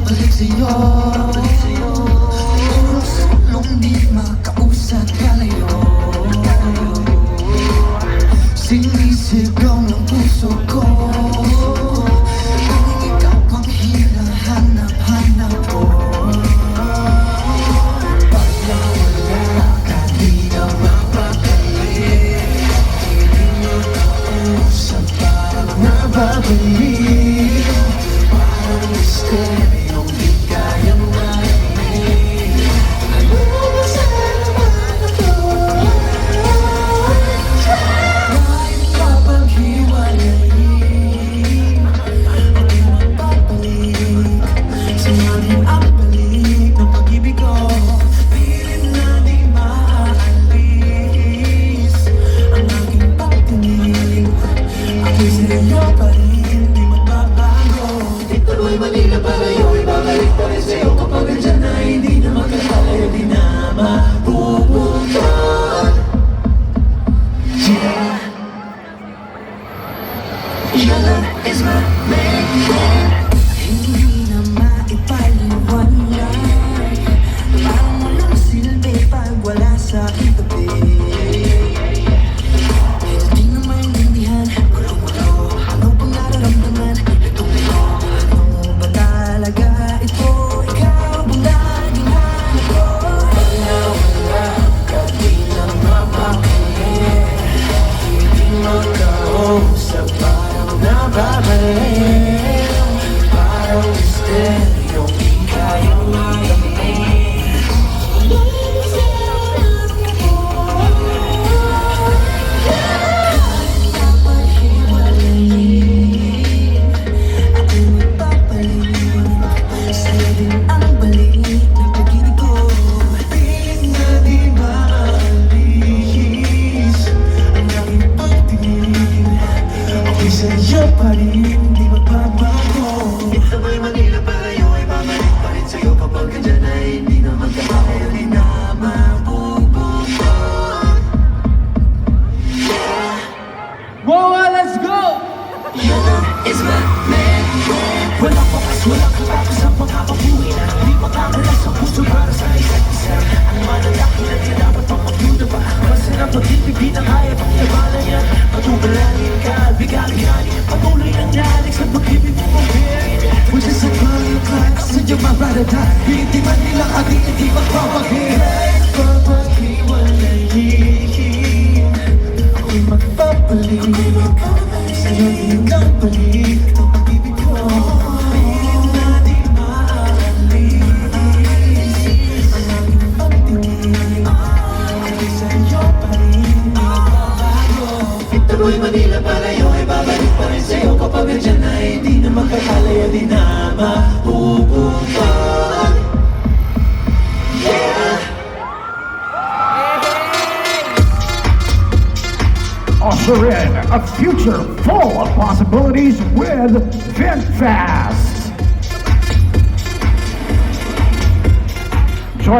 magbabalik sa'yo. Puro sulong di makausap kalayo. Sinisigaw ng puso ko kung ikaw ang hinahanap-hanap ko. Pag nawala ka, di na mapakali. Hindi mo kausap, parang nababalik. Parang misteryong di kayang marinig. Ano ba sa naman ito? Kahit kapag hiwalayin, hindi magpapalik. Singaling ang balik ng pag-ibig ko. Pilit na di maaalis ang aking pagtingin. Ako'y sa'yo pa rin, di magbabago. Ituloy Manila palayo, ibabalik pa rin sa'yo. Kapag nandyan na hindi na magkakalayo, di na mapupuntan. Yeah, your love is my main. Hindi na maipaliwanag. Parang walang silbi pag wala sa itabi. Hindi na maintindihan, gulong-gulo. Ano bang nararamdaman? Itong ito, ano ba talaga ito? Ikaw bang laging hanap ko? Pag nawala ka, di na mapakali. Hindi makausap, parang nababalik. Parang misteryong di kayang malamig. Kapag hiwalayin, ako'y magpapalik. Sa'yo din ang balik ng pag-ibig ko. Pilit na di maalis ang aking pagtingin. Ako'y sa'yo pa rin, di magbabago. Ituloy Manila palayo, ay babalik pa rin sa'yo. Kapag nandyan na hindi na magkakalayo, di na mapupuntan. Yeah, Wow, let's go! your love is my man. Walang wakas, walang katapos ang pagkakabuhi na di makakalas ang puso para sa isa't isa. Ang mananakit na dapat pang magduda pa. Masarap pag-ibig, di na kaya pang nabala yan. Patubalangin ka, bigabiganin. Patuloy ng nalig sa pag-ibig mo pag-ibig. Which is a crying clock, sadya mabarada. Hindi man nila kadi, hindi magpapagin. Pagpapaghiwalayin, ako'y magpapalik. Sa'yo din ang balik ng pag-ibig ko. Pilit na di maaalis ang aking pagtingin. Ako'y sa'yo pa rin, di magbabago. Ituloy Manila palayo, ay babalik pa rin sa'yo. Kapag nandyan na hindi na magkakalayo, di na mapupuntan. Yeah. Usher in a future full of possibilities with VinFast.